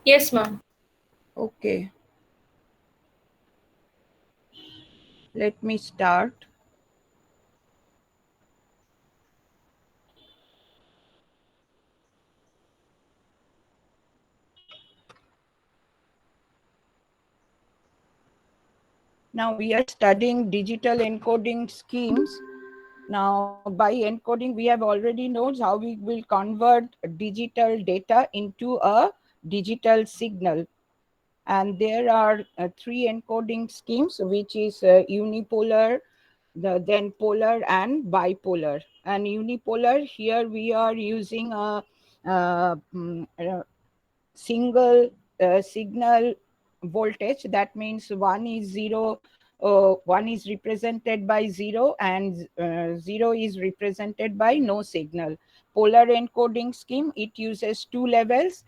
Yes, ma'am. Okay, let me start. Now we are studying digital encoding schemes. Now by encoding, we have already known how we will convert digital data into a digital signal. And there are three encoding schemes, which is unipolar, then polar and bipolar. And unipolar, here we are using a single signal voltage. That means one is zero, one is represented by zero, and zero is represented by no signal. Polar encoding scheme, it uses two levels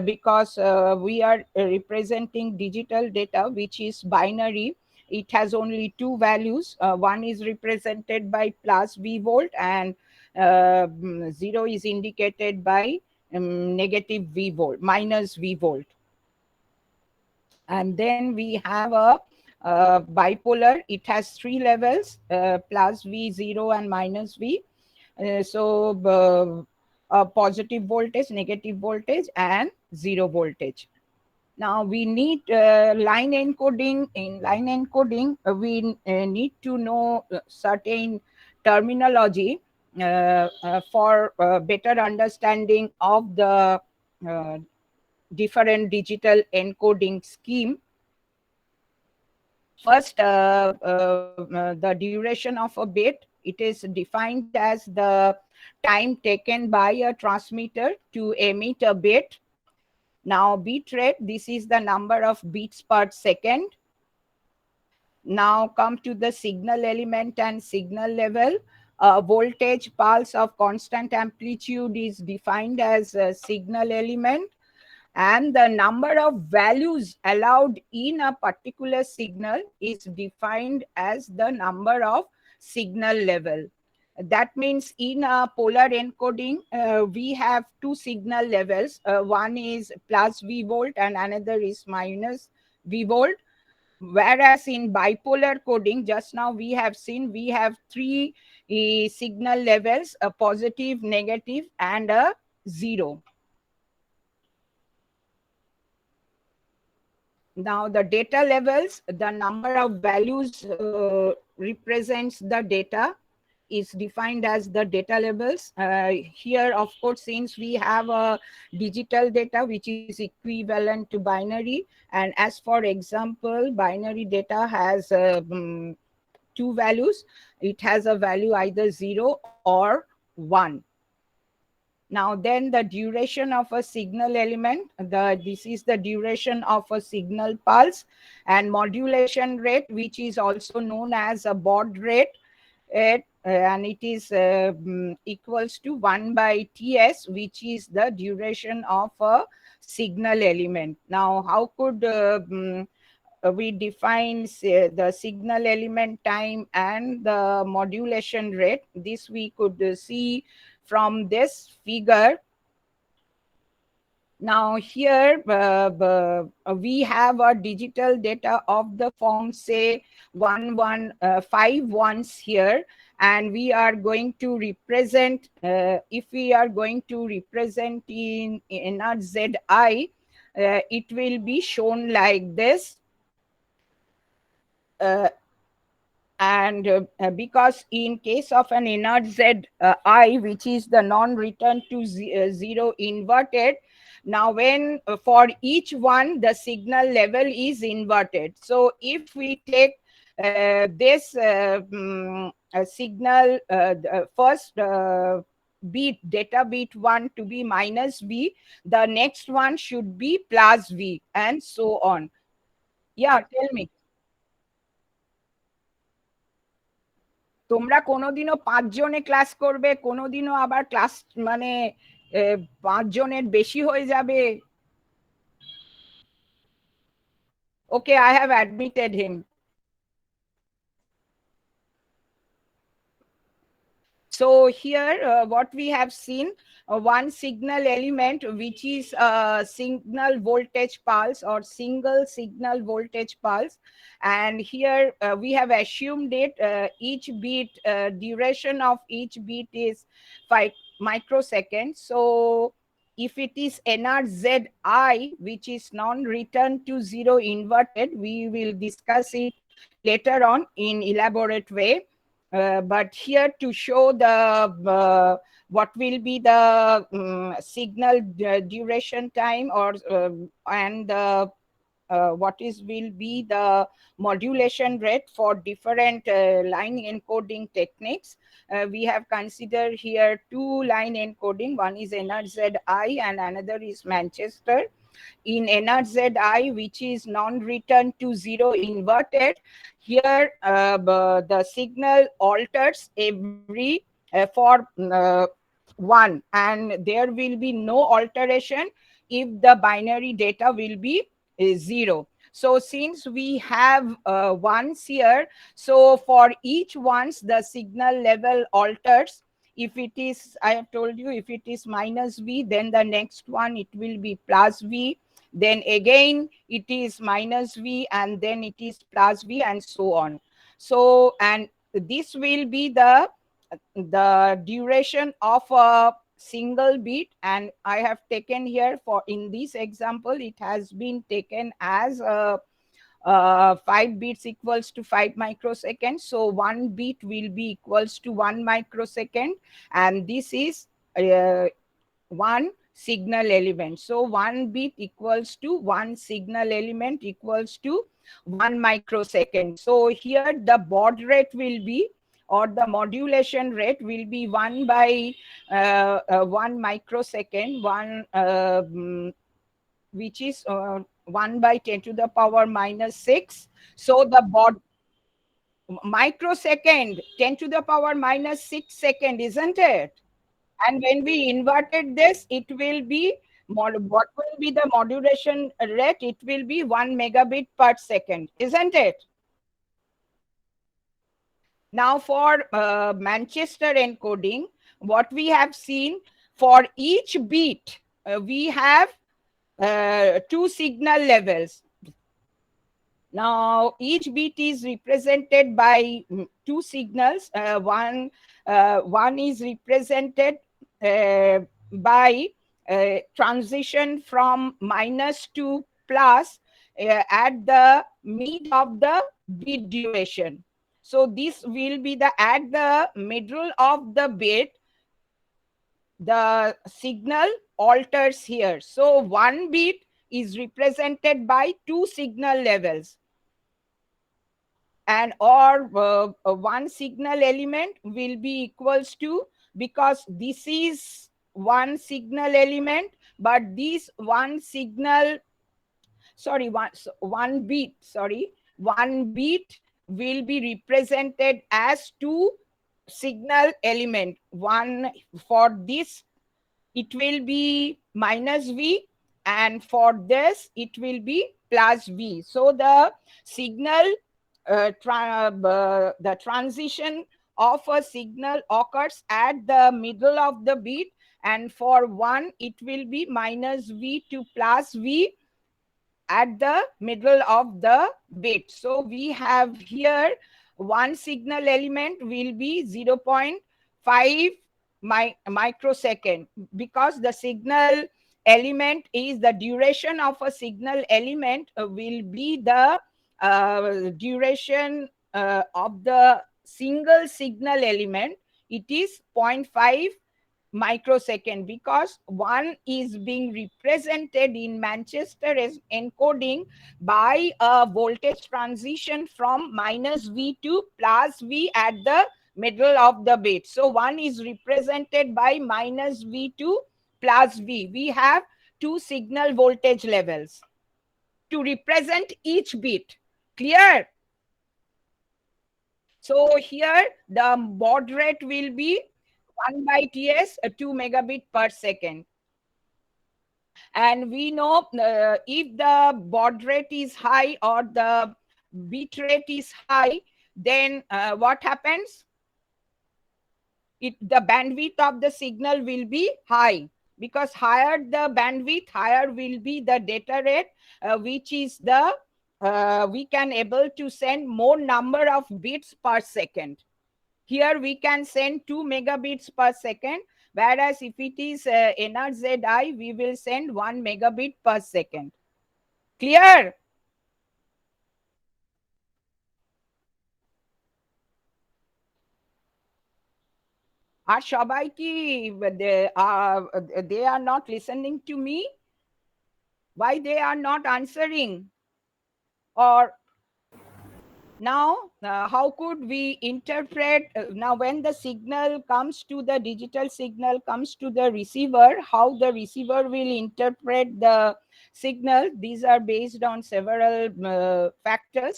because we are representing digital data which is binary. It has only two values. One is represented by plus v volt, and zero is indicated by negative V volt, minus V volt. And then we have a bipolar. It has three levels, plus V, zero, and minus V. A positive voltage, negative voltage, and zero voltage. Now we need line encoding. In line encoding, we need to know certain terminology for better understanding of the uh, different digital encoding scheme. First, the duration of a bit. It is defined as the time taken by a transmitter to emit a bit. Now, bit rate, this is the number of beats per second. Now come to the signal element and signal level. Voltage pulse of constant amplitude is defined as a signal element, and the number of values allowed in a particular signal is defined as the number of signal level. That means in a polar encoding, we have two signal levels. One is plus V volt and another is minus V volt. Whereas in bipolar coding, just now we have seen we have three signal levels: a positive, negative, and a zero. Now the data levels, the number of values represents the data, is defined as the data levels. Here, of course, since we have a digital data which is equivalent to binary, and as for example, binary data has two values. It has a value either 0 or 1. Now then the duration of a signal element, this is the duration of a signal pulse, and modulation rate, which is also known as a baud rate, and it is equals to 1 by Ts, which is the duration of a signal element. Now how could we define the signal element time and the modulation rate? This we could see from this figure. Now here we have a digital data of the form, say 5 ones here, and we are going to represent, if we are going to represent in our zi, it will be shown like this. uh, and because in case of an inert z I, which is the non-return to zero inverted, now when for each one the signal level is inverted. So if we take this signal, first bit, data bit 1 to be minus v, the next one should be plus v, and so on. Yeah, tell me. তোমরা কোনোদিনও ৫ জনে class করবে, কোনোদিনও আবার class মানে ৫ জনের বেশি হয়ে যাবে। ওকে, I have admitted him. So here what we have seen, one signal element which is a signal voltage pulse or single signal voltage pulse, and here we have assumed it each bit duration of each bit is 5 microseconds. So if it is NRZI, which is non-return to zero inverted, we will discuss it later on in elaborate way. But here to show the what will be the signal duration time or and what is will be the modulation rate for different line encoding techniques. We have considered here two line encoding. One is NRZI and another is Manchester. In NRZI, which is non-return to zero inverted, here the signal alters every for 1, and there will be no alteration if the binary data will be 0. So since we have ones here, so for each ones the signal level alters. If it is, I have told you, if it is minus V, then the next one it will be plus V, then again it is minus V, and then it is plus V, and so on. So, and this will be the duration of a single bit, and I have taken here for in this example it has been taken as 5 bits equals to 5 microseconds. So 1 bit will be equals to 1 microsecond, and this is one signal element. So 1 bit equals to 1 signal element equals to 1 microsecond. So here the baud rate will be, or the modulation rate will be 1 by 1 microsecond, which is 1 by 10 to the power minus 6. So the baud microsecond, 10 to the power minus 6 second, isn't it? And when we inverted this, it will be, what will be the modulation rate? It will be 1 megabit per second, isn't it? Now for Manchester encoding, what we have seen, for each beat, we have two signal levels. Now, each bit is represented by two signals. One is represented by transition from minus to plus at the mid of the bit duration. So this will be the at the middle of the bit, the signal alters here. So one bit is represented by two signal levels, and or one signal element will be equals to, because this is one signal element, but this one signal, sorry, one bit, sorry, one bit will be represented as two signal element. One, for this it will be minus V, and for this it will be plus V. So the signal the transition of a signal occurs at the middle of the bit, and for one it will be minus V to plus V at the middle of the bit. So we have here one signal element will be 0.5 microsecond, because the signal element is the duration of a signal element will be the duration of the single signal element. It is 0.5 microsecond, because one is being represented in Manchester as encoding by a voltage transition from minus V to plus V at the middle of the bit. So one is represented by minus V to plus V. We have two signal voltage levels to represent each bit. Clear? So here the baud rate will be 1 by TS, 2 megabit per second. And we know if the baud rate is high or the bit rate is high, then what happens? the bandwidth of the signal will be high, because higher the bandwidth, higher will be the data rate, which is the we can able to send more number of bits per second. Here we can send 2 megabits per second, whereas if it is NRZI, we will send 1 megabit per second. Clear? আর সবাই কি they are not listening to me? Why they are not answering? Or now, how could we interpret now when the signal comes to the digital signal comes to the receiver, how the receiver will interpret the signal? These are based on several factors.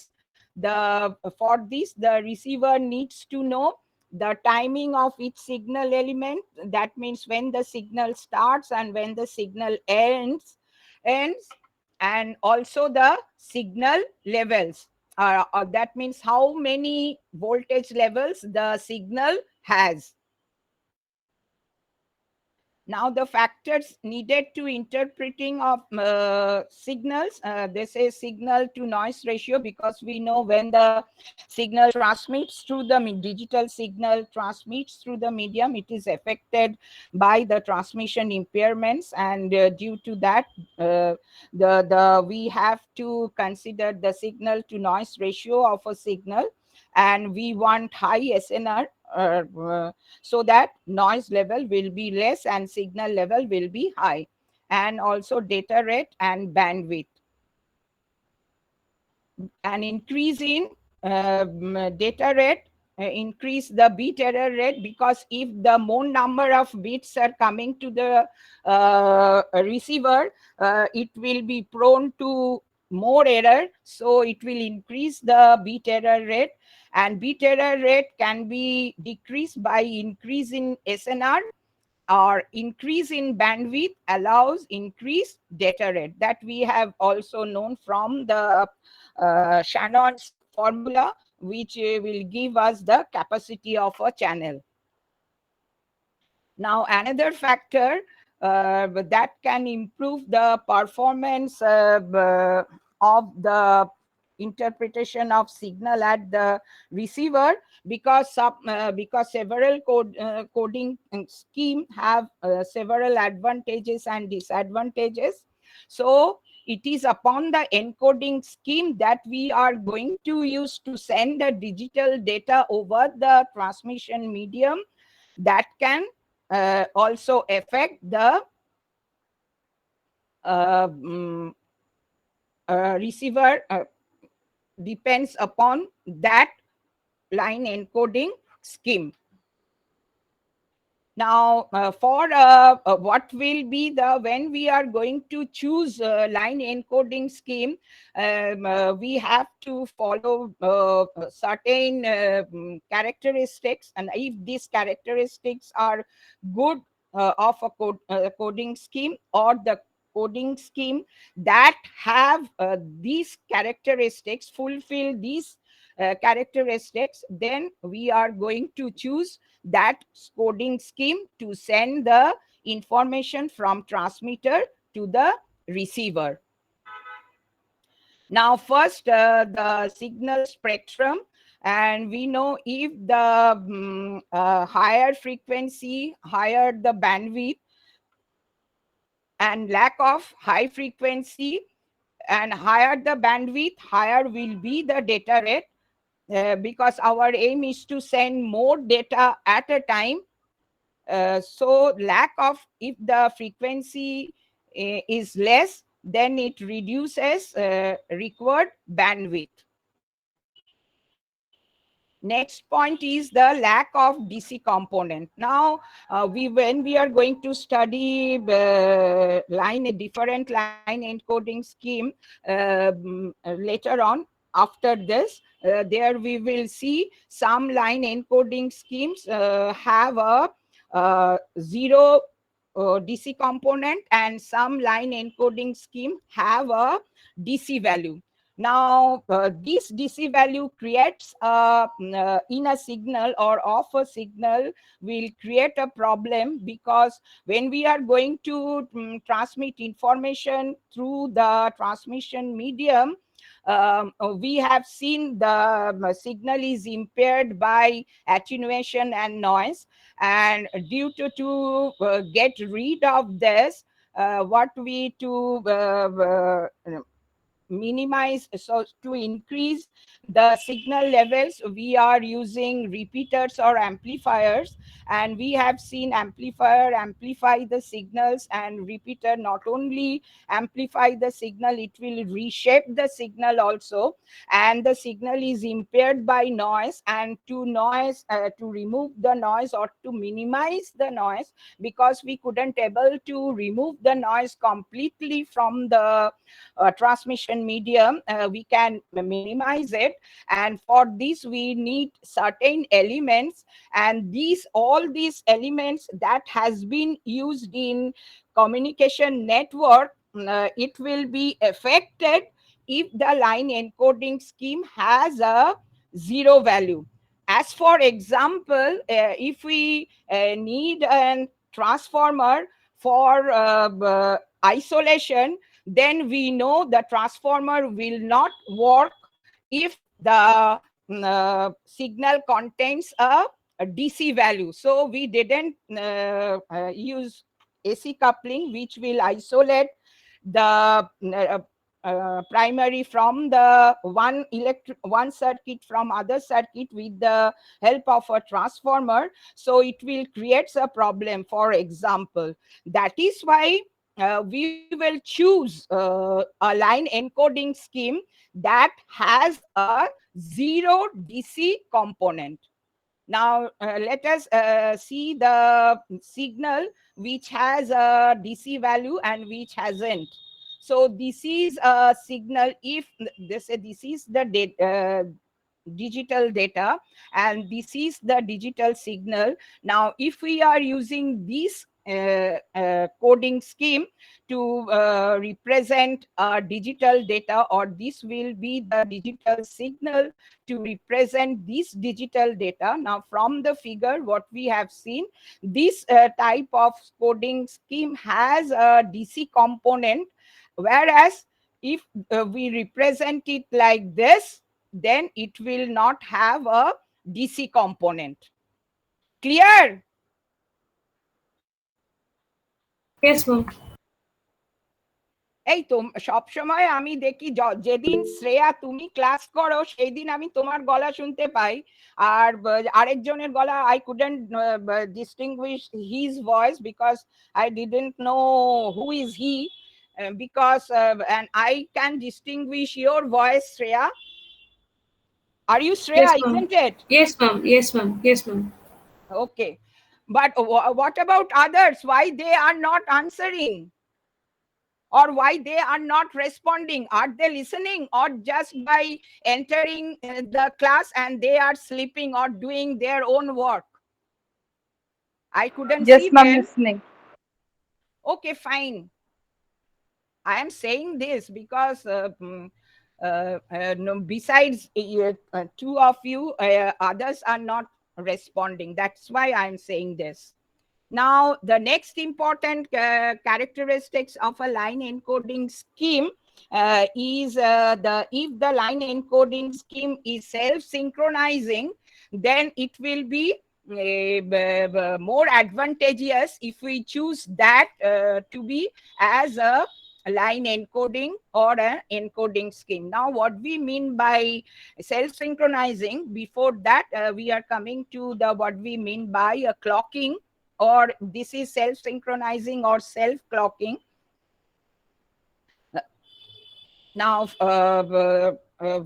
For this, the receiver needs to know the timing of each signal element. That means when the signal starts and when the signal ends, and also the signal levels. That means how many voltage levels the signal has. Now the factors needed to interpreting of signals, they say signal to noise ratio, because we know when the signal transmits through the digital signal transmits through the medium, it is affected by the transmission impairments, and due to that, we have to consider the signal to noise ratio of a signal, and we want high SNR. So that noise level will be less and signal level will be high, and also data rate and bandwidth. An increase in data rate increase the bit error rate, because if the more number of bits are coming to the receiver, it will be prone to more error, so it will increase the bit error rate, and bit error rate can be decreased by increase in SNR, or increase in bandwidth allows increased data rate. That we have also known from the Shannon's formula, which will give us the capacity of a channel. Now, another factor that can improve the performance of the interpretation of signal at the receiver, because several coding scheme have several advantages and disadvantages. So it is upon the encoding scheme that we are going to use to send the digital data over the transmission medium, that can also affect the um, receiver, depends upon that line encoding scheme. Now, for what will be the, when we are going to choose line encoding scheme, we have to follow certain characteristics, and if these characteristics are good of a coding scheme, or the coding scheme that have these characteristics, fulfill these characteristics, then we are going to choose that coding scheme to send the information from transmitter to the receiver. Now, first, the signal spectrum, and we know if the higher frequency, higher the bandwidth, and lack of high frequency and higher the bandwidth, higher will be the data rate, because our aim is to send more data at a time. So lack of, if the frequency is less, then it reduces required bandwidth. Next point is the lack of DC component. Now, when we are going to study different line encoding scheme later on, after this, there we will see some line encoding schemes have a zero DC component, and some line encoding scheme have a DC value. Now, this DC value creates in a signal or of a signal will create a problem, because when we are going to transmit information through the transmission medium, we have seen the signal is impaired by attenuation and noise. And due to get rid of this, what we to minimize, so to increase the signal levels, we are using repeaters or amplifiers. And we have seen amplifier amplify the signals, and repeater not only amplify the signal, it will reshape the signal also. And the signal is impaired by noise, and to remove the noise or to minimize the noise, because we couldn't able to remove the noise completely from the transmission medium, we can minimize it. And for this we need certain elements, and all these elements that has been used in communication network, it will be affected if the line encoding scheme has a zero value. As for example, if we need a transformer for isolation, then we know the transformer will not work if the signal contains a DC value. So we didn't use AC coupling, which will isolate the primary from the one circuit from other circuit with the help of a transformer. So it will create a problem, for example. That is why we will choose a line encoding scheme that has a zero DC component. Now, let us see the signal which has a DC value and which hasn't. So this is a signal. If this is the digital data, and this is the digital signal. Now, if we are using this coding scheme to represent digital data, or this will be the digital signal to represent this digital data. Now, from the figure what we have seen, this type of coding scheme has a DC component, whereas if we represent it like this, then it will not have a DC component. Clear? Yes, ma'am. এই তো সবসময় আমি দেখি যেদিন শ্রেয়া তুমি class করো সেই দিন আমি তোমার গলা শুনতে পাই, আর আরেকজনের গলা I couldn't distinguished his voice because I didn't know who is he, because and I can distinguish your voice, Shreya. Are you Shreya, Yes, ma'am. isn't it? Yes, ma'am. Yes, ma'am. Yes, ma'am. Okay. But what about others? Why they are not answering? Or why they are not responding? Are they listening, or just by entering the class and they are sleeping or doing their own work? I couldn't see Yes, ma'am, them. listening. Okay, fine. I am saying this because no, besides two of you, others are not responding. That's why I'm saying this. Now, the next important characteristics of a line encoding scheme is if the line encoding scheme is self-synchronizing, then it will be more advantageous if we choose that to be as a line encoding or an encoding scheme. Now, what we mean by self-synchronizing, before that, we are coming to the what we mean by a clocking, or this is self-synchronizing or self-clocking. Now,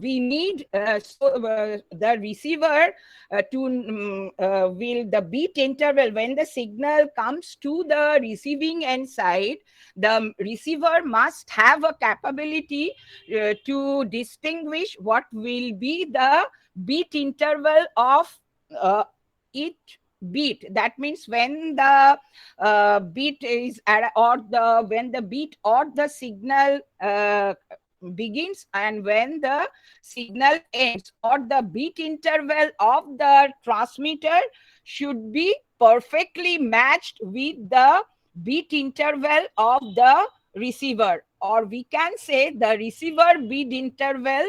we need the receiver will the beat interval, when the signal comes to the receiving end side, the receiver must have a capability to distinguish what will be the beat interval of each beat. That means when the beat is at, or the when the beat or the signal begins and when the signal ends, or the bit interval of the transmitter should be perfectly matched with the bit interval of the receiver, or we can say the receiver bit interval.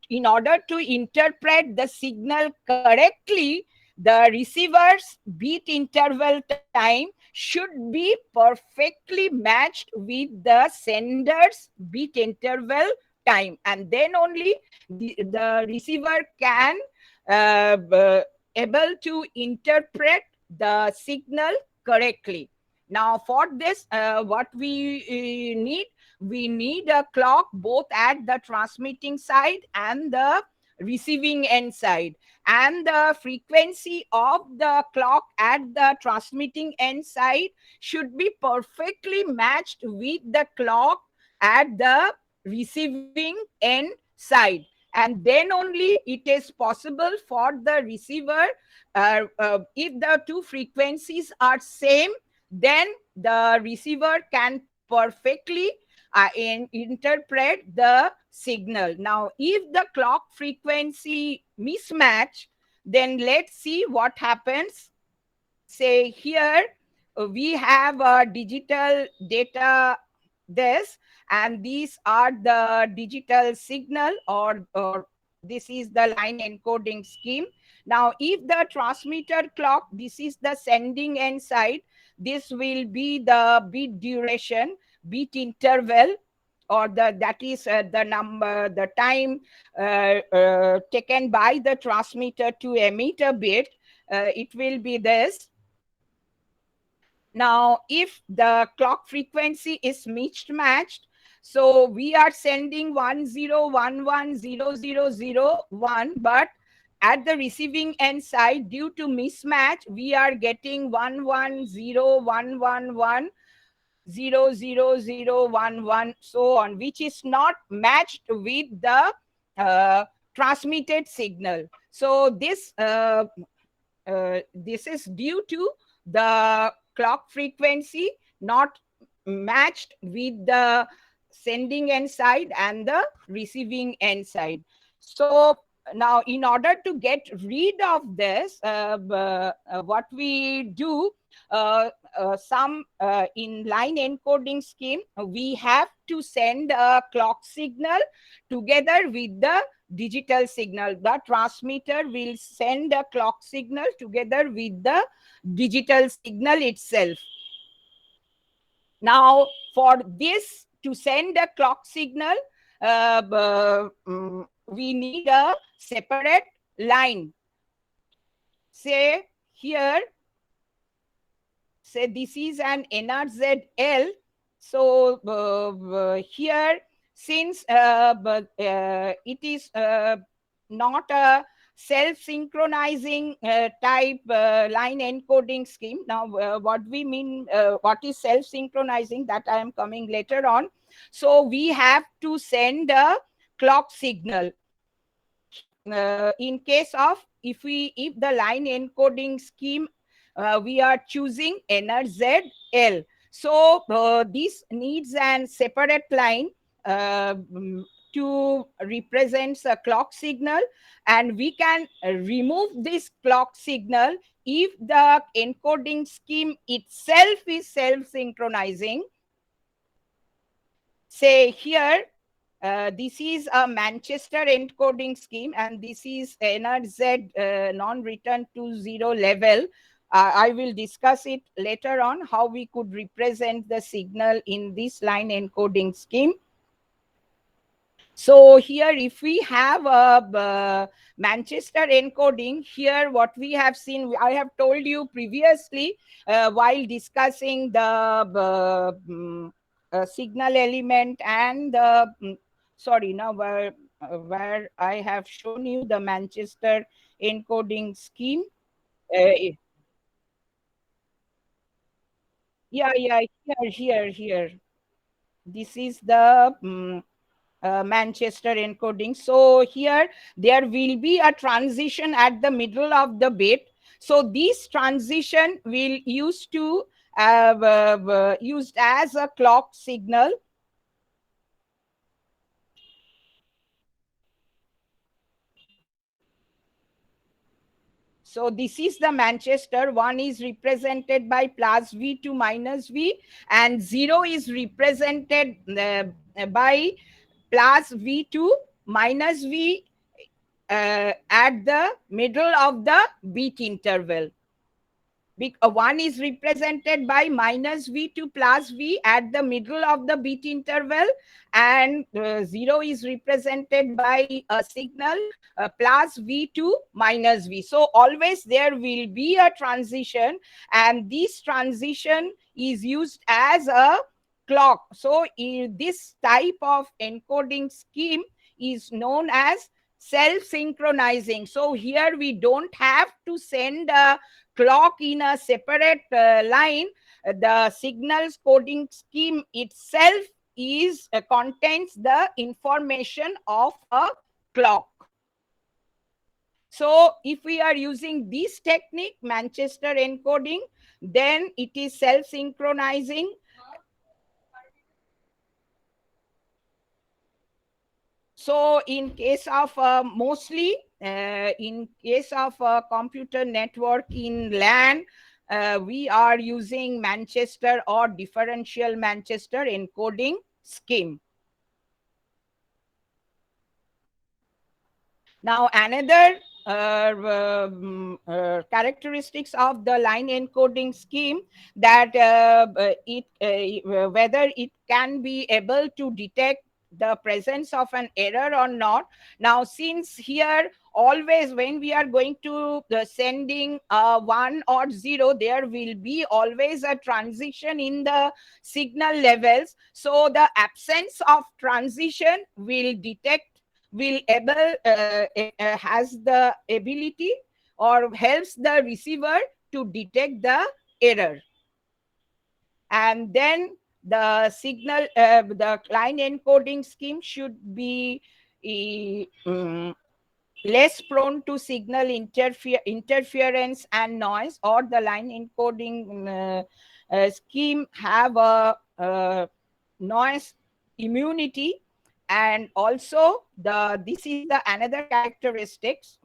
In order to interpret the signal correctly, the receiver's bit interval time should be perfectly matched with the sender's bit interval time, and then only the receiver can able to interpret the signal correctly. Now for this, what we need a clock both at the transmitting side and the receiving end side, and the frequency of the clock at the transmitting end side should be perfectly matched with the clock at the receiving end side, and then only it is possible for the receiver, if the two frequencies are same, then the receiver can perfectly interpret the signal. Now, if the clock frequency mismatch, then let's see what happens. Say here, we have a digital data this, and these are the digital signal, or this is the line encoding scheme. Now, if the transmitter clock, this is the sending end side, this will be the bit duration, bit interval, or that is the number, the time taken by the transmitter to emit a bit. It will be this. Now, if the clock frequency is mismatched, so we are sending 10110001, but at the receiving end side, due to mismatch, we are getting 110111000011, so on, which is not matched with the uh, transmitted signal. So this is due to the clock frequency not matched with the sending end side and the receiving end side. So now, in order to get rid of this, what we do, some in line encoding scheme, we have to send a clock signal together with the digital signal. The transmitter will send a clock signal together with the digital signal itself. Now, for this to send a clock signal, we need a separate line. Say here, say this is an NRZL. So here, since it is not a self-synchronizing type line encoding scheme. Now, what we mean, what is self-synchronizing, that I am coming later on. So we have to send a clock signal. In case of, if the line encoding scheme, we are choosing NRZL. So this needs an separate line to represent a clock signal, and we can remove this clock signal if the encoding scheme itself is self-synchronizing. Say here, this is a Manchester encoding scheme, and this is NRZ non-return to zero level. I will discuss it later on, how we could represent the signal in this line encoding scheme. So here, if we have a Manchester encoding, here what we have seen, I have told you previously while discussing the signal element and the, sorry, now where I have shown you the Manchester encoding scheme. Uh, yeah, here. This is the Manchester encoding. So here there will be a transition at the middle of the bit. So this transition will used as a clock signal. So this is the Manchester. 1 is represented by plus V to minus V, and 0 is represented by plus V to minus V at the middle of the bit interval. 1 is represented by minus V to plus V at the middle of the bit interval, and 0 is represented by a signal plus V to minus V. So always there will be a transition, and this transition is used as a clock. So this type of encoding scheme is known as self-synchronizing. So here we don't have to send a clock in a separate line. The signals coding scheme itself is contains the information of a clock. So if we are using this technique, Manchester encoding, then it is self-synchronizing. So in case of mostly in case of computer network in LAN, we are using Manchester or differential Manchester encoding scheme. Now another characteristics of the line encoding scheme, that whether it can be able to detect the presence of an error or not. Now since here always when we are going to the sending 1 or 0, there will be always a transition in the signal levels. So the absence of transition will detect, will able has the ability or helps the receiver to detect the error. And then the signal the line encoding scheme should be less prone to signal interference and noise, or the line encoding scheme have a noise immunity. And also this is the another characteristics,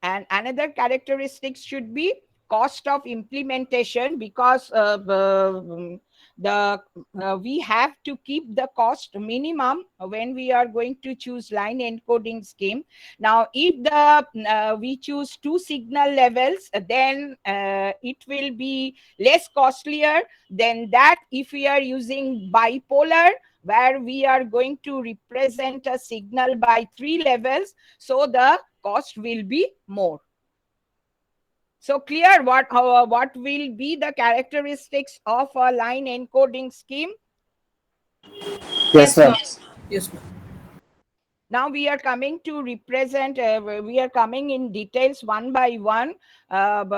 and another characteristic should be cost of implementation, because the we have to keep the cost minimum when we are going to choose line encoding scheme. Now if the we choose 2 signal levels, then it will be less costlier than that if we are using bipolar, where we are going to represent a signal by 3 levels, so the cost will be more. So clear what will be the characteristics of a line encoding scheme? Yes, Yes, ma'am. ma'am. Yes, ma'am. Now we are coming to represent, we are coming in details one by one of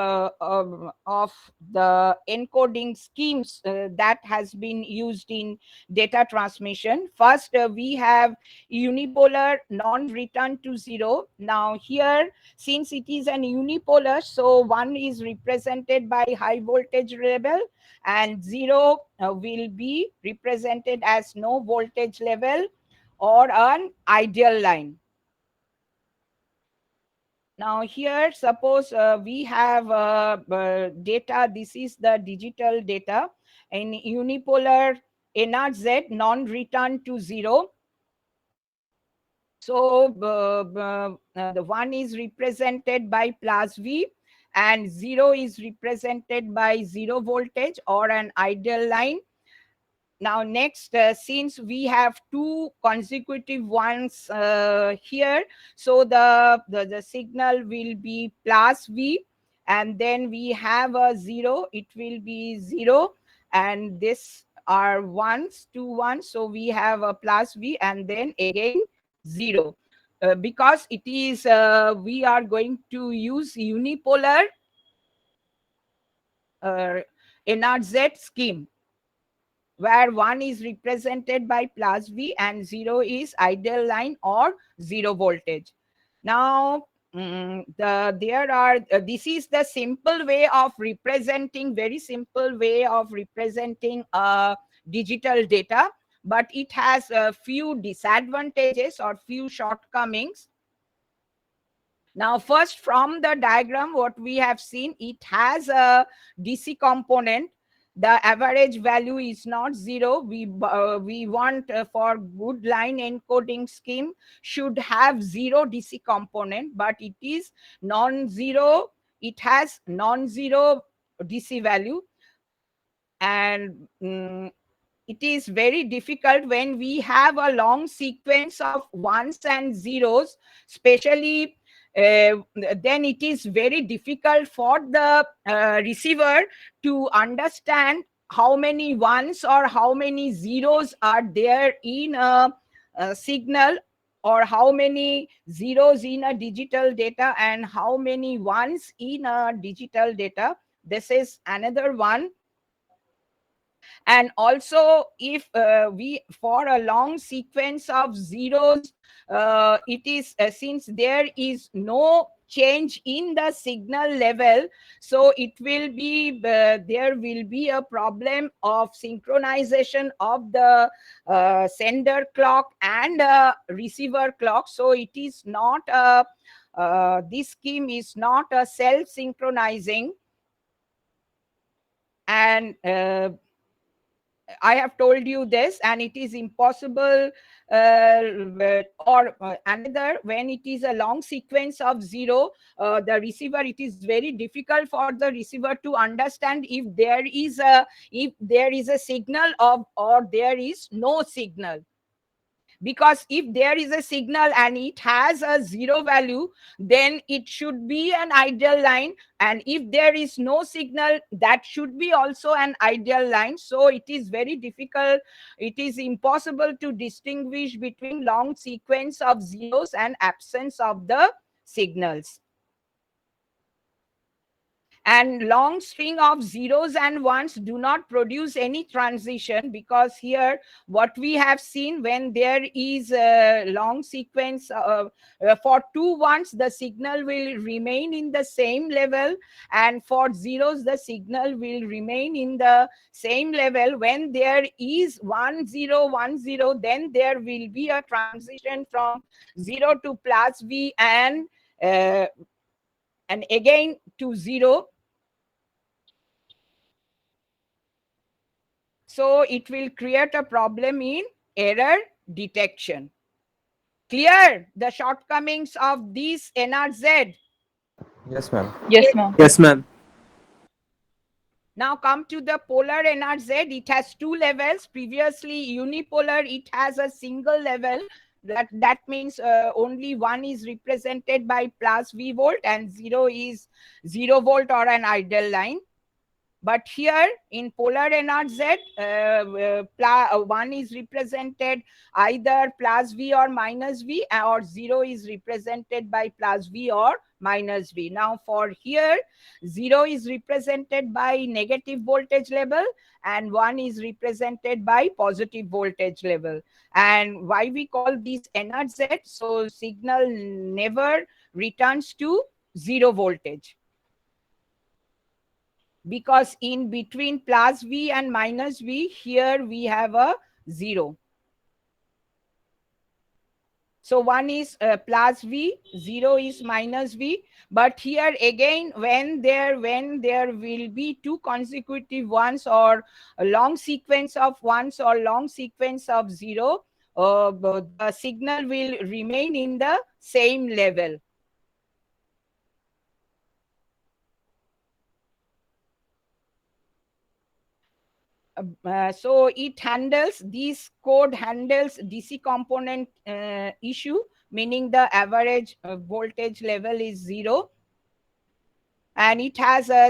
the encoding schemes that has been used in data transmission. First, we have unipolar non-return to 0. Now here, since it is an unipolar, so 1 is represented by high voltage level, and 0 will be represented as no voltage level or an ideal line. Now here, suppose we have data, this is the digital data, in unipolar NRZ, non-return to 0. So the 1 is represented by plus V, and 0 is represented by 0 voltage or an ideal line. Now next, since we have 2 consecutive ones here, so the signal will be plus V, and then we have a 0, it will be 0, and this are ones, 2 ones, so we have a plus V and then again 0. Because it is we are going to use unipolar NRZ scheme, where 1 is represented by plus V and 0 is ideal line or 0 voltage. Now, there are this is the simple way of representing, very simple way of representing digital data, but it has a few disadvantages or few shortcomings. Now, first from the diagram, what we have seen, it has a DC component. The average value is not zero. We want for good line encoding scheme should have zero DC component, but it is non-zero. It has non-zero DC value, and it is very difficult when we have a long sequence of ones and zeros, especially then it is very difficult for the receiver to understand how many ones or how many zeros are there in a signal, or how many zeros in a digital data and how many ones in a digital data. This is another one. And also, if we for a long sequence of zeros, it is since there is no change in the signal level, so it will be there will be a problem of synchronization of the sender clock and receiver clock. So it is not a this scheme is not a self synchronizing. And I have told you this, and it is impossible. Or another, when it is a long sequence of zero, the receiver, it is very difficult for the receiver to understand if there is a signal of or there is no signal. Because if there is a signal and it has a zero value, then it should be an ideal line, and if there is no signal, that should be also an ideal line. So it is very difficult, it is impossible to distinguish between long sequence of zeros and absence of the signals. And long string of zeros and ones do not produce any transition, because here what we have seen, when there is a long sequence for two ones, the signal will remain in the same level, and for zeros the signal will remain in the same level. When there is 1010, then there will be a transition from 0 to plus v, uh, and again to 0. So it will create a problem in error detection. Clear the shortcomings of this NRZ? Yes, ma'am. Yes. Yes, ma'am. Yes, ma'am. Now come to the polar NRZ. It has two levels. Previously unipolar, it has a single level. That means only one is represented by plus V volt and zero is 0 volt or an ideal line. But here in polar NRZ, one is represented either plus V or minus V, or zero is represented by plus V or minus V. Now for here, zero is represented by negative voltage level and one is represented by positive voltage level. And why we call this NRZ? So signal never returns to zero voltage, because in between plus V and minus V, here we have a zero. So one is plus V, zero is minus V. But here again, when there will be two consecutive ones, or a long sequence of ones or long sequence of zero, the signal will remain in the same level. So it handles, this code handles DC component issue, meaning the average voltage level is zero. And it has a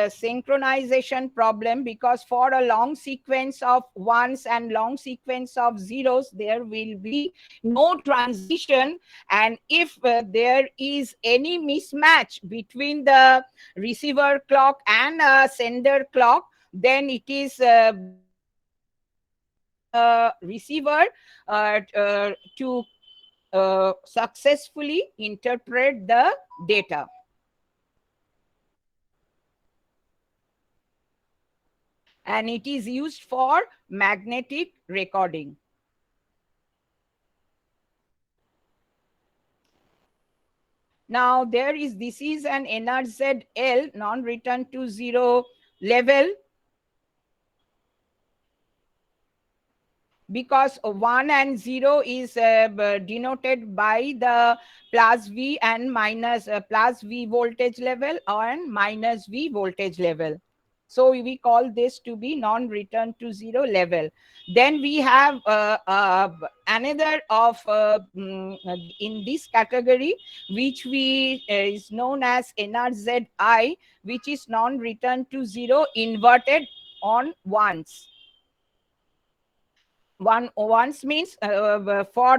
synchronization problem, because for a long sequence of ones and long sequence of zeros, there will be no transition. And if there is any mismatch between the receiver clock and sender clock, then it is very difficult for the receiver to successfully interpret the data. And it is used for magnetic recording. Now this is an NRZL, non-return to zero level, because 1 and 0 is denoted by the plus V and minus plus V voltage level and minus V voltage level. So we call this to be non-return to zero level. Then we have another of in this category, which we is known as NRZI, which is non-return to zero inverted on ones. Once means for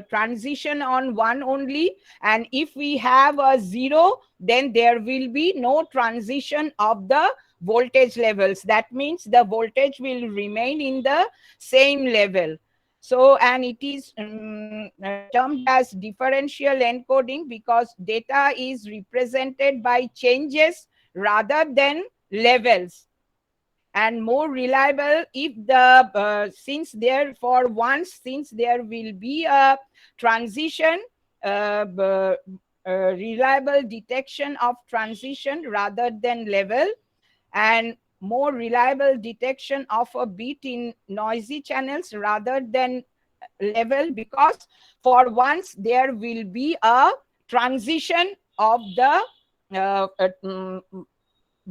transition on one only, and if we have a zero, then there will be no transition of the voltage levels. That means the voltage will remain in the same level. So, and it is termed as differential encoding because data is represented by changes rather than levels, and more reliable if the since there for once, since there will be a transition, reliable detection of transition rather than level, and more reliable detection of a bit in noisy channels rather than level, because for once there will be a transition of the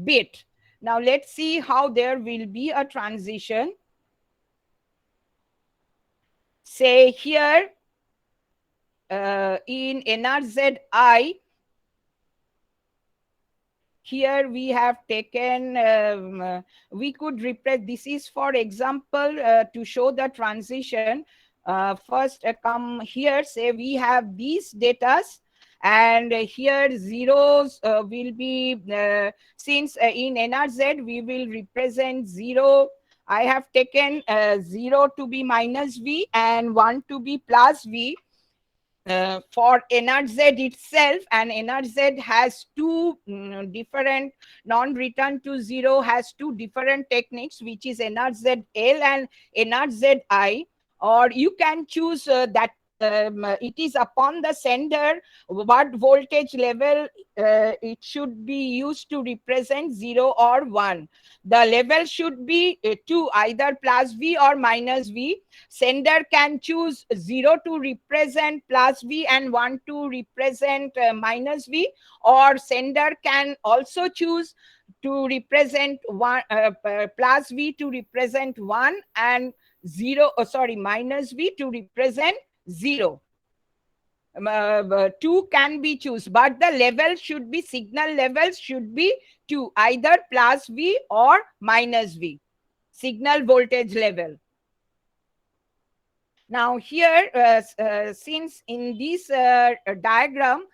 bit. Now let's see how there will be a transition. Say here in NRZI, here we have taken, we could represent, this is for example to show the transition. First come here, say we have these datas, and here zeros will be, since in NRZ we will represent zero. I have taken 0 to be minus V and 1 to be plus V. For NRZ itself, and NRZ has two different, non-return to zero has two different techniques, which is NRZL and NRZI, or you can choose that it is upon the sender what voltage level it should be used to represent 0 or 1. The level should be 2, either plus V or minus V. Sender can choose 0 to represent plus V and 1 to represent minus V, or sender can also choose to represent one plus V to represent 1 and 0, sorry, minus V to represent 0. 2 can be choose, but the level should be, signal levels should be 2, either plus V or minus V, signal voltage level. Now here, since in this diagram,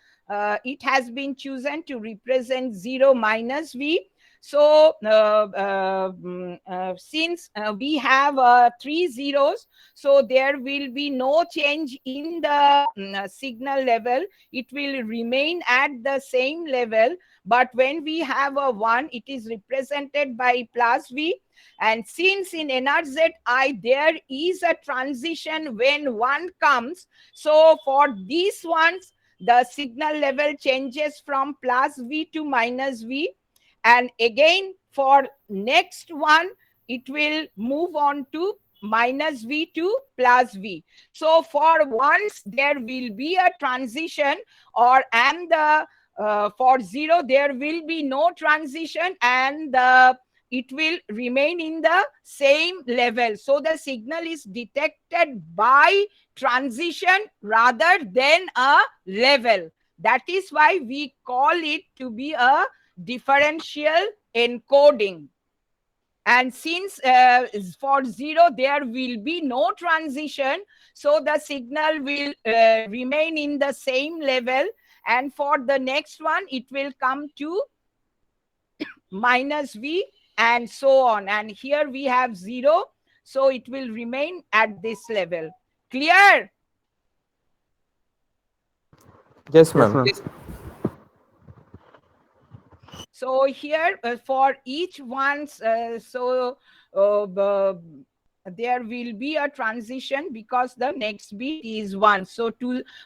it has been chosen to represent 0 minus V. So since we have 3 zeros, so there will be no change in the signal level. It will remain at the same level. But when we have a 1, it is represented by plus V. And since in NRZI there is a transition when 1 comes, so for these ones, the signal level changes from plus V to minus V. And again, for next one, it will move on to minus V to plus V. So for once, there will be a transition, or and the for 0, there will be no transition, and the it will remain in the same level. So the signal is detected by transition rather than a level. That is why we call it to be a differential encoding. And since for 0 there will be no transition, so the signal will remain in the same level, and for the next one it will come to minus V and so on. And here we have 0, so it will remain at this level. Clear? Yes, Yes, ma'am. ma'am. So here for each one's, there will be a transition because the next bit is 1. So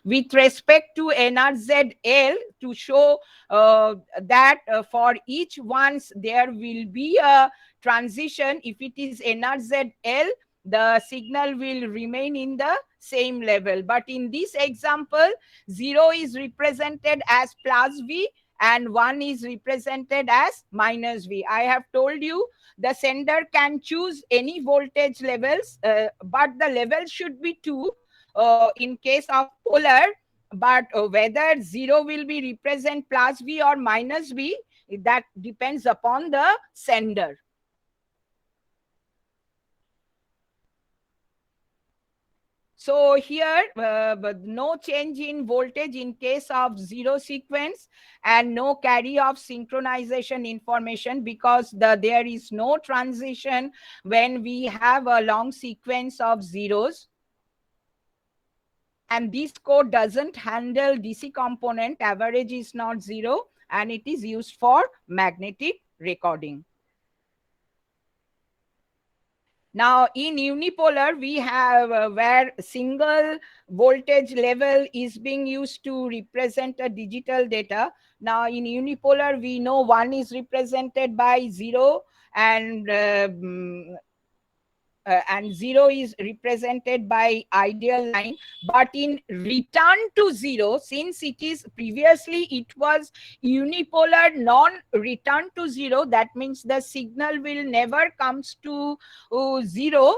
with respect to NRZL, to show that for each ones there will be a transition. If it is NRZL, the signal will remain in the same level. But in this example, 0 is represented as plus V and 1 is represented as minus V. I have told you the sender can choose any voltage levels, but the level should be 2 in case of polar. But whether 0 will be represent plus V or minus V, that depends upon the sender. So here, but no change in voltage in case of 0 sequence and no carry of synchronization information because there is no transition when we have a long sequence of zeros. And this code doesn't handle DC component, average is not 0, and it is used for magnetic recording. Now in unipolar, we have where single voltage level is being used to represent a digital data. Now in unipolar, we know 1 is represented by 0 and 0 is represented by ideal line. But in return to 0, since it is previously it was unipolar non-return to 0, that means the signal will never comes to 0.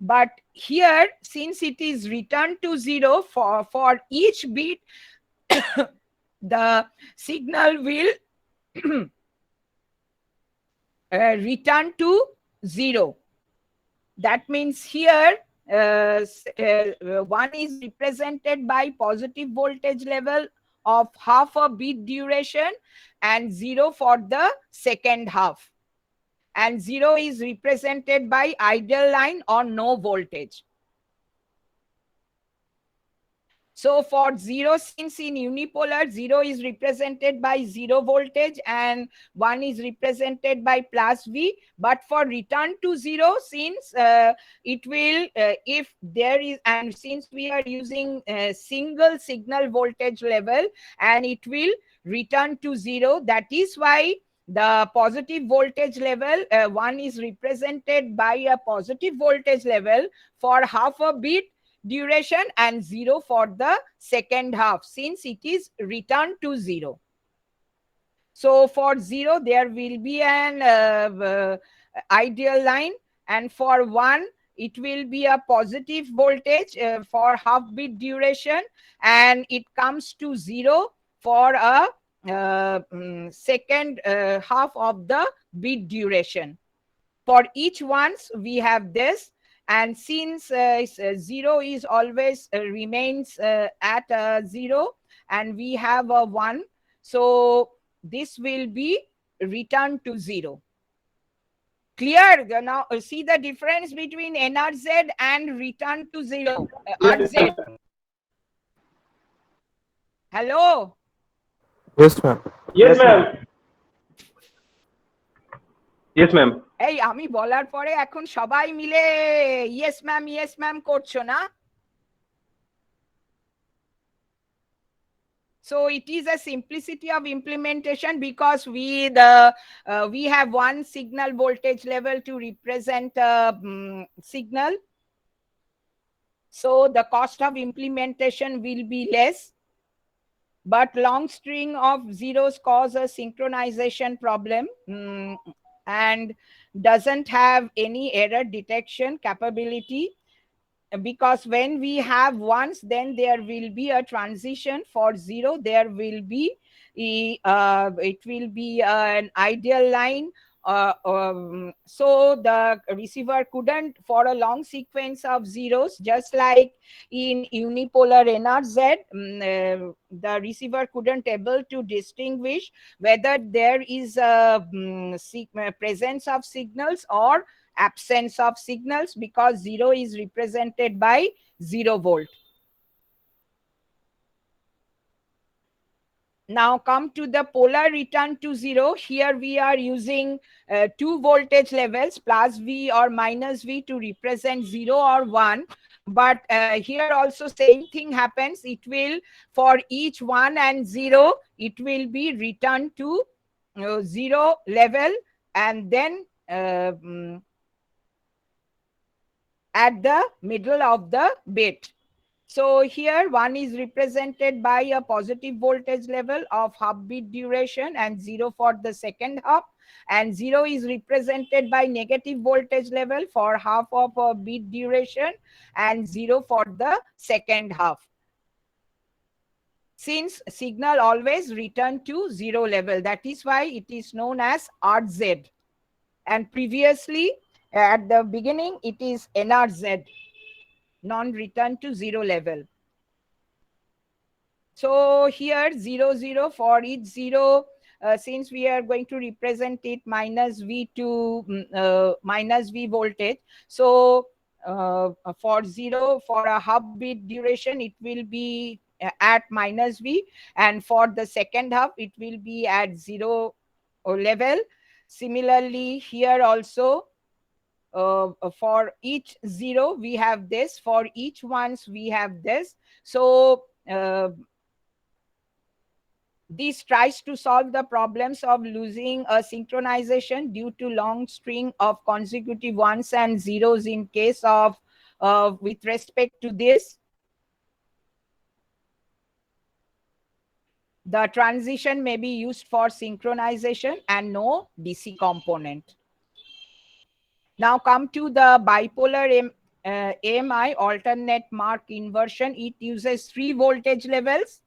But here, since it is returned to 0, for each bit, the signal will return to 0. That means here, 1 is represented by positive voltage level of half a bit duration and 0 for the second half. And 0 is represented by ideal line or no voltage. So for 0, since in unipolar 0 is represented by 0 voltage and 1 is represented by plus V. But for return to 0, since it will, if there is, and since we are using a single signal voltage level, and it will return to 0. That is why the positive voltage level, 1 is represented by a positive voltage level for half a bit duration and 0 for the second half, since it is returned to 0. So for 0 there will be an ideal line, and for 1 it will be a positive voltage for half bit duration, and it comes to 0 for a second half of the bit duration. For each ones we have this. And since 0 is always remains at 0, and we have a 1, so this will be returned to 0. Clear? Now see the difference between NRZ and return to 0. RZ. Hello? Yes, ma'am. Yes, ma'am. Yes, ma'am. এই আমি বলার পরে এখন সবাই মিলে yes ma'am করছো না? So it is a simplicity of implementation because we have one signal voltage level to represent signal. So the cost of implementation will be less. But long string of zeros cause a synchronization problem and doesn't have any error detection capability. Because when we have ones, then there will be a transition. For 0 there will be it will be an ideal line. So the receiver couldn't, for a long sequence of zeros, just like in unipolar NRZ, the receiver couldn't able to distinguish whether there is a presence of signals or absence of signals, because 0 is represented by 0 volt. Now come to the polar return to zero. Here we are using two voltage levels, plus V or minus V, to represent 0 or 1. But here also same thing happens. It will, for each 1 and 0, it will be returned to 0 level, and then at the middle of the bit. So here 1 is represented by a positive voltage level of half bit duration and 0 for the second half, and 0 is represented by negative voltage level for half of a bit duration and 0 for the second half. Since signal always return to 0 level, that is why it is known as RZ. And previously at the beginning it is NRZ, non-return to 0 level. So here 0, 0 for each 0, since we are going to represent it minus V to minus V voltage. So for 0, for a half bit duration, it will be at minus V, and for the second half, it will be at 0 level. Similarly, here also, for each 0 we have this, for each ones we have this. So this tries to solve the problems of losing a synchronization due to long string of consecutive ones and zeros in case of with respect to this. The transition may be used for synchronization and no DC component. Now come to the bipolar AMI, alternate mark inversion. It uses 3 voltage levels.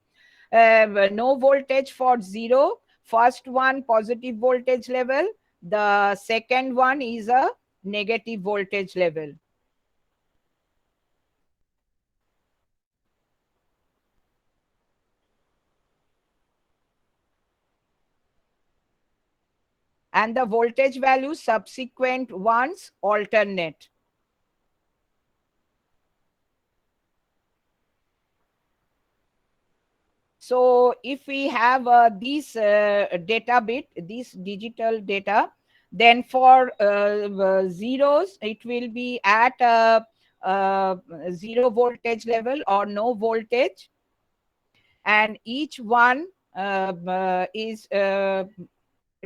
No voltage for 0. First one positive voltage level. The second one is a negative voltage level. And the voltage value subsequent ones alternate. So if we have this data bit, this digital data, then for zeros, it will be at 0 voltage level or no voltage. And each one is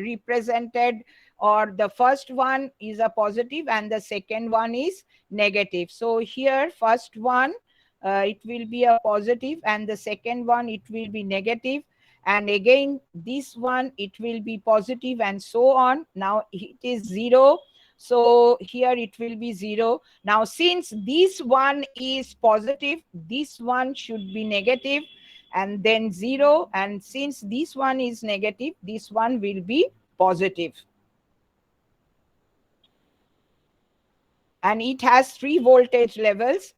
represented, or the first one is a positive and the second one is negative. So here first one, it will be a positive, and the second one it will be negative, and again this one it will be positive, and so on. Now it is 0, so here it will be 0. Now since this one is positive, this one should be negative, and then 0, and since this one is negative, this one will be positive. And it has 3 voltage levels.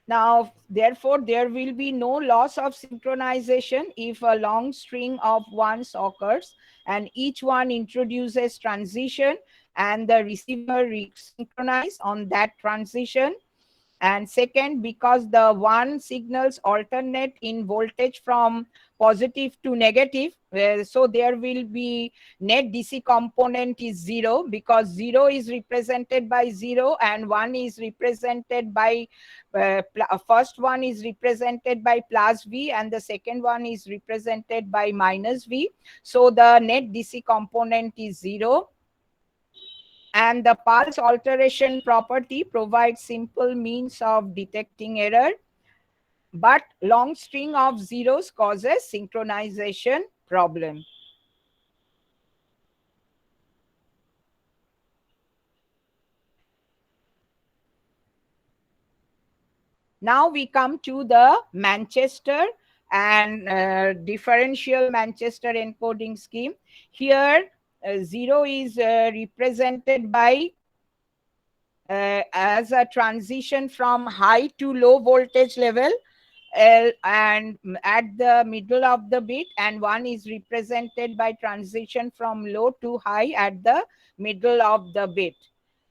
Now, therefore, there will be no loss of synchronization if a long string of ones occurs and each one introduces transition and the receiver synchronize on that transition. And second, because the one signals alternate in voltage from positive to negative, so there will be net DC component is 0, because 0 is represented by 0 and 1 is represented by first one is represented by plus V and the second one is represented by minus V. So the net DC component is 0. And the pulse alteration property provides simple means of detecting error, but long string of zeros causes synchronization problem. Now we come to the Manchester and differential Manchester encoding scheme. Here 0 is represented by as a transition from high to low voltage level, and at the middle of the bit, and 1 is represented by transition from low to high at the middle of the bit.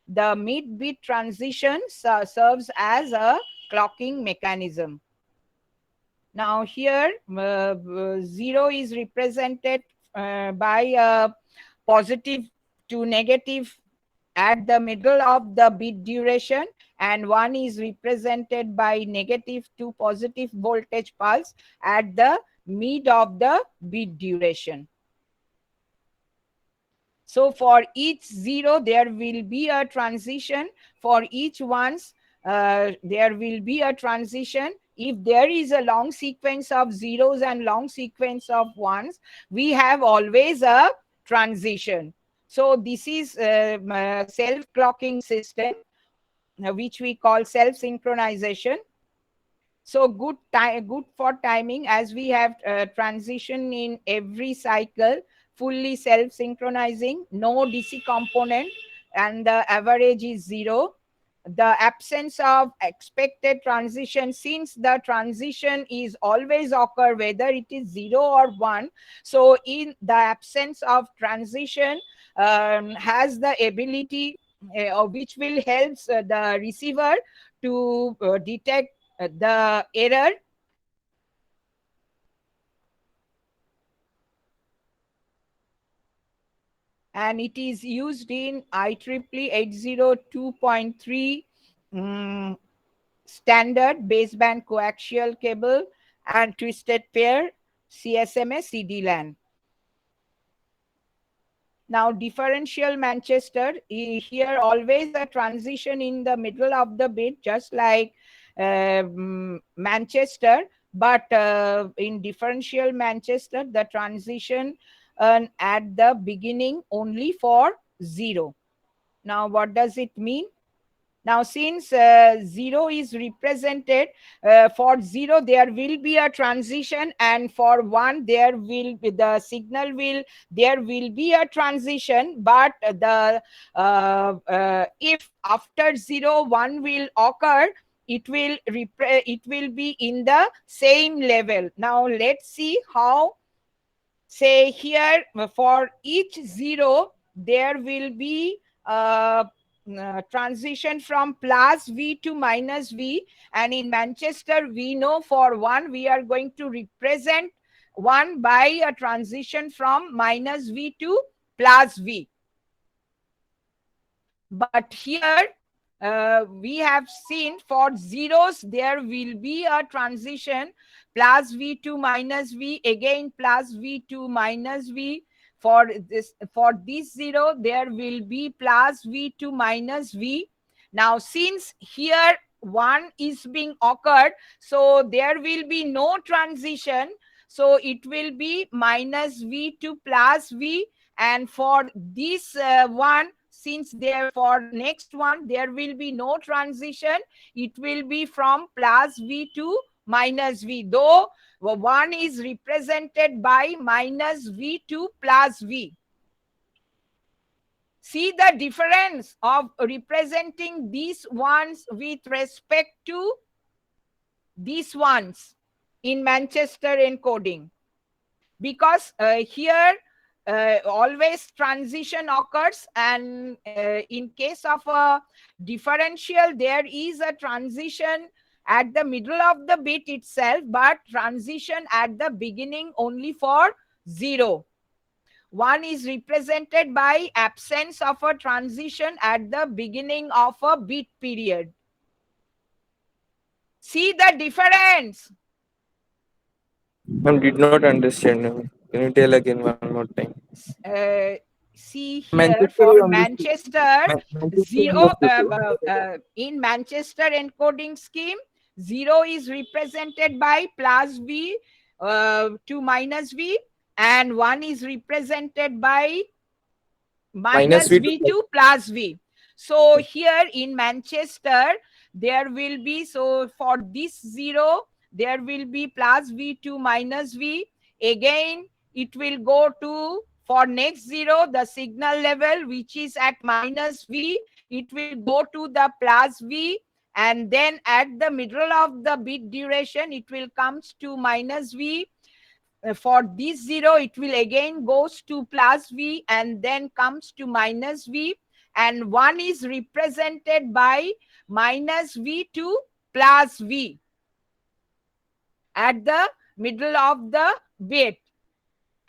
The mid bit transition serves as a clocking mechanism. Now here 0 is represented by a positive to negative at the middle of the bit duration, and 1 is represented by negative to positive voltage pulse at the mid of the bit duration. So for each 0, there will be a transition. For each ones, there will be a transition. If there is a long sequence of zeros and long sequence of ones, we have always a transition. So this is a self-clocking system, which we call self-synchronization. So good for timing, as we have transition in every cycle, fully self-synchronizing, no DC component, and the average is 0. The absence of expected transition, since the transition is always occur whether it is 0 or 1. So in the absence of transition, has the ability which will helps the receiver to detect the error, and it is used in IEEE 802.3 standard baseband coaxial cable and twisted pair CSMA CD-LAN. Now differential Manchester, here always a transition in the middle of the bit, just like Manchester, but in differential Manchester, the transition at the beginning only for 0. Now what does it mean? Now, since 0 is represented, for 0 there will be a transition, and for 1 there will be the signal will, there will be a transition, but the if after 0 1 will occur, it will be in the same level. Now let's see how. Say here for each 0 there will be transition from plus V to minus V, and in Manchester we know for 1 we are going to represent 1 by a transition from minus V to plus V. But here we have seen for zeros there will be a transition, plus V to minus V, again plus V to minus V. For this 0 there will be plus V to minus V. Now since here 1 is being occurred, so there will be no transition, so it will be minus V to plus V. And for this one, since there for next one there will be no transition, it will be from plus V to minus V, though 1 is represented by minus V to plus V. See the difference of representing these ones with respect to these ones in Manchester encoding, because here always transition occurs, and in case of a differential there is a transition at the middle of the bit itself, but transition at the beginning only for 0. 1 is represented by absence of a transition at the beginning of a bit period. See the difference. I did not understand. Can you tell again one more time? See here Manchester for is on this. Manchester, Manchester is 0 on this. in Manchester encoding scheme, 0 is represented by plus V to minus V, and 1 is represented by Minus minus V to V plus. to plus V. So here in Manchester, there will be, so for this 0, there will be plus V to minus V. Again, it will go to, for next 0, the signal level, which is at minus V, it will go to the plus V. And then at the middle of the bit duration, it will comes to minus V. For this 0, it will again goes to plus V and then comes to minus V, and 1 is represented by minus V to plus V at the middle of the bit.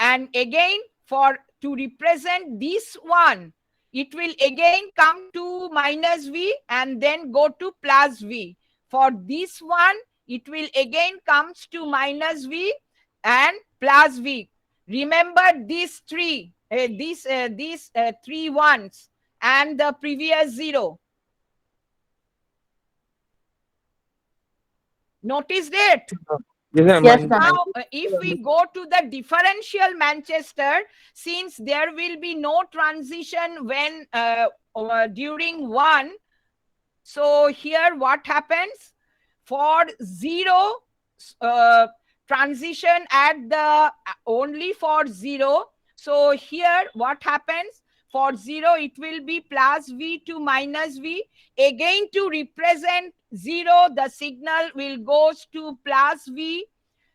And again, to represent this one, it will again come to minus V and then go to plus V. For this one, it will again comes to minus V and plus V. Remember these three ones and the previous zero. Noticed it? Yes, ma'am. Yes, ma'am. Now, if we go to the differential Manchester, since there will be no transition when during one, so here what happens? For zero, transition at the only for zero. So here what happens? For zero, it will be plus V to minus V. Again, to represent zero, the signal will goes to plus V,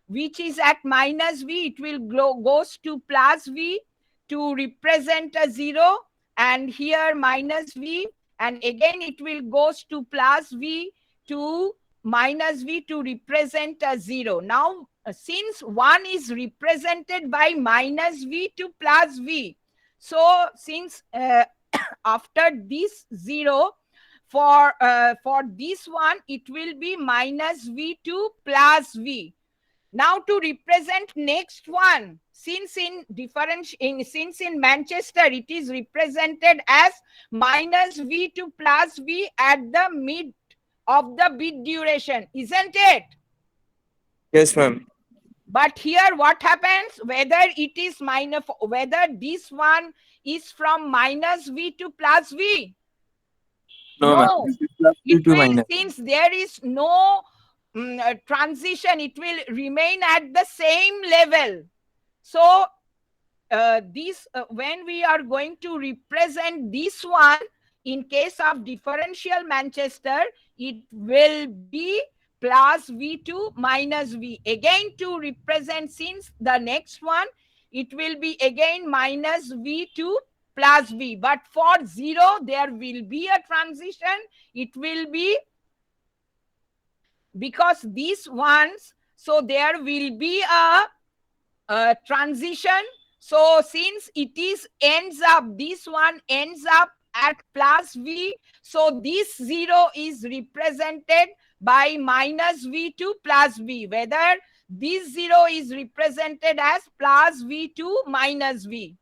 which is at minus V. It will goes to plus V to represent a zero, and here minus V, and again it will goes to plus V to minus V to represent a zero. Now, since one is represented by minus V to plus V, so since after this zero, for this one, it will be minus V to plus V. Now to represent next one, since in Manchester it is represented as minus V to plus V at the mid of the bit duration, isn't it? Yes, ma'am. But here what happens? Whether it is whether this one is from minus V to plus V? No, ma'am. No. It is plus It to will, minus. since there is no transition, it will remain at the same level. So when we are going to represent this one, in case of differential Manchester, it will be plus V to minus V. Again, to represent, since the next one, it will be again minus V to plus V. But for zero, there will be a transition. It will be, because these ones, so there will be a transition. So since it is ends up, this one ends up at plus V, so this zero is represented by minus V to plus V, whether this zero is represented as plus V to minus V.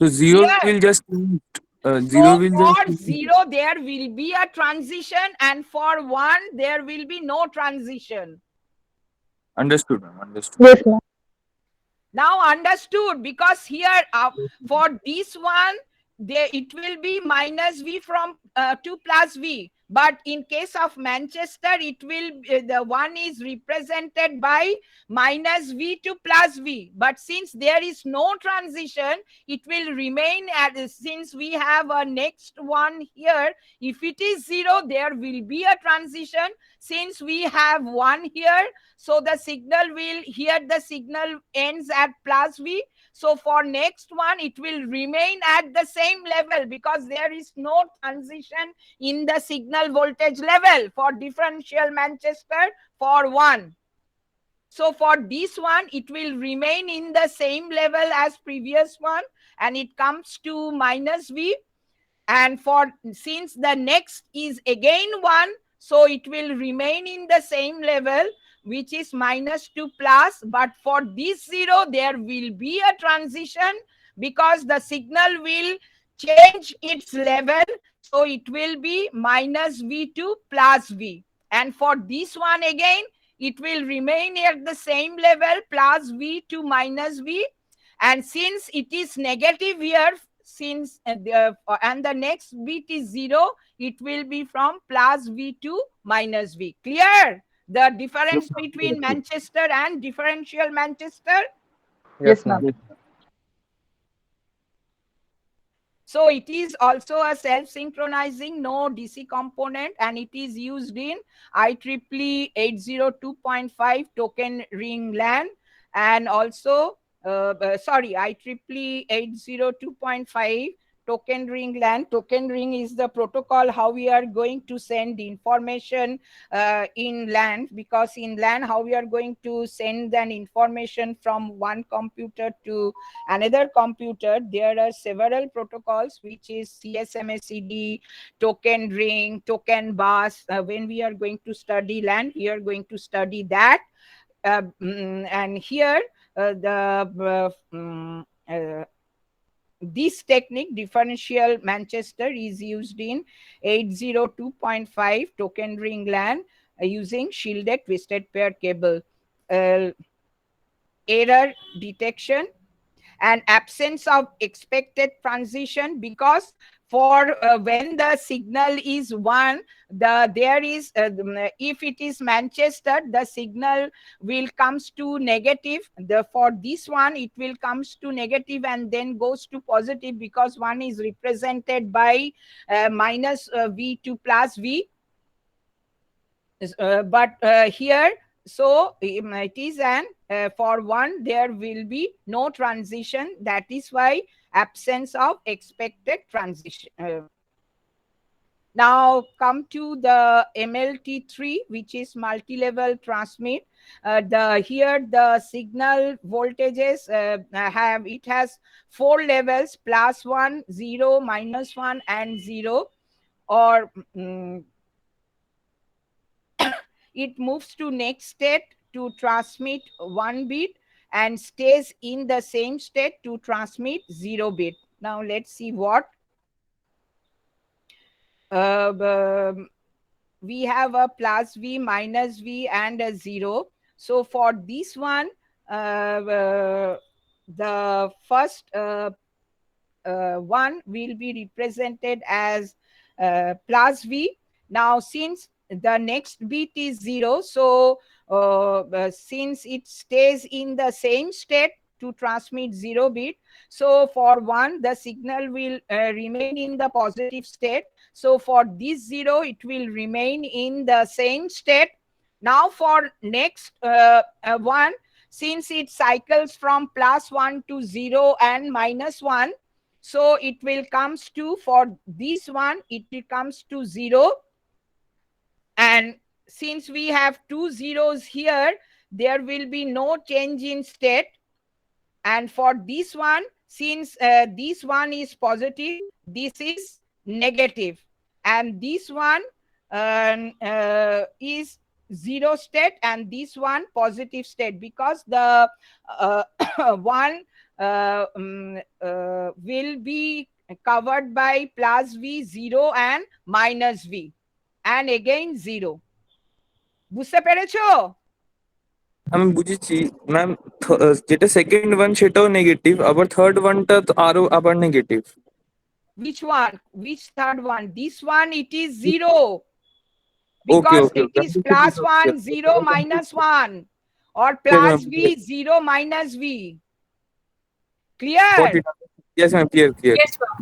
So zero Clear? will just zero So will for just zero, there will be a transition, and for one, there will be no transition. understood, ma'am. Understood. Yes, ma'am. Now understood, because here for this one, it will be minus V from to plus V. But in case of Manchester, it will the one is represented by minus V to plus V. But since there is no transition, it will remain as, since we have a next one here. If it is zero, there will be a transition. Since we have one here, so the signal will, here the signal ends at plus V. So for next one, it will remain at the same level, because there is no transition in the signal voltage level for differential Manchester for one. So for this one, it will remain in the same level as previous one, and it comes to minus V. And for, since the next is again 1, so it will remain in the same level, which is minus to plus. But for this 0, there will be a transition, because the signal will change its level. So it will be minus V to plus V. And for this one again, it will remain at the same level, plus V to minus V. And since it is negative here, since and the next bit is 0, it will be from plus V to minus V. Clear? The difference between Manchester and differential Manchester. Yes, Yes, ma'am. ma'am. So it is also a self-synchronizing, no DC component, and it is used in IEEE 802.5 token ring LAN, and also IEEE 802.5 token ring LAN. Token ring is the protocol how we are going to send information in LAN, because in LAN how we are going to send an information from one computer to another computer, there are several protocols, which is CSMACD, token ring, token bus. When we are going to study LAN, we are going to study that. And here this technique, differential Manchester, is used in 802.5 token ring LAN using shielded twisted pair cable. Error detection and absence of expected transition, because for when the signal is one, there is if it is Manchester, the signal will comes to negative. For this one it will comes to negative and then goes to positive, because one is represented by minus V to plus V. But here, so it is an for one there will be no transition. That is why absence of expected transition. Now come to the MLT3, which is multi-level transmit. Here the signal voltages has 4 levels: +1, 0, -1, and 0. Or it moves to next state to transmit 1 bit and stays in the same state to transmit 0 bit. Now let's see what. We have a plus V, minus V, and a 0. So for this one, the first one will be represented as plus V. Now since the next bit is 0, so since it stays in the same state to transmit 0 bit, so for 1 the signal will remain in the positive state. So for this 0 it will remain in the same state. Now for next one, since it cycles from +1 to 0 and -1, so it will comes to, for this one it will comes to 0. And since we have 2 zeros here, there will be no change in state. And for this one, since this one is positive, this is negative, and this one is 0 state, and this one positive state, because the one will be covered by plus V, 0, and minus V, and again 0. বুঝতে পেরেছো? আমি বুঝেছি ma'am. যেটা second one সেটাও negative, আবার third ওয়ানটা তো আরো আবার negative. Which one? Which third one? This one it is 0. Because it is +1, 0, -1, or plus V, 0, minus V. Clear? Yes ma'am, clear. Yes, ma'am.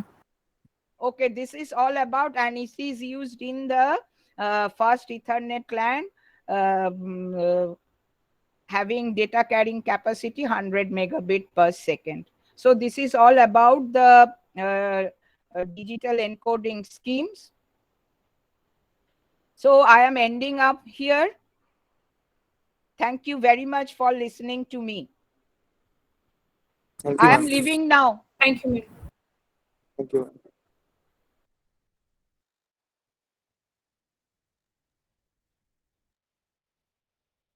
Okay, this is all about, and it is used in the first Ethernet LAN having data carrying capacity 100 megabit per second. So this is all about the digital encoding schemes. So I am ending up here. Thank you very much for listening to me. Thank you, I am ma'am. leaving now. Thank you, ma'am. Thank you.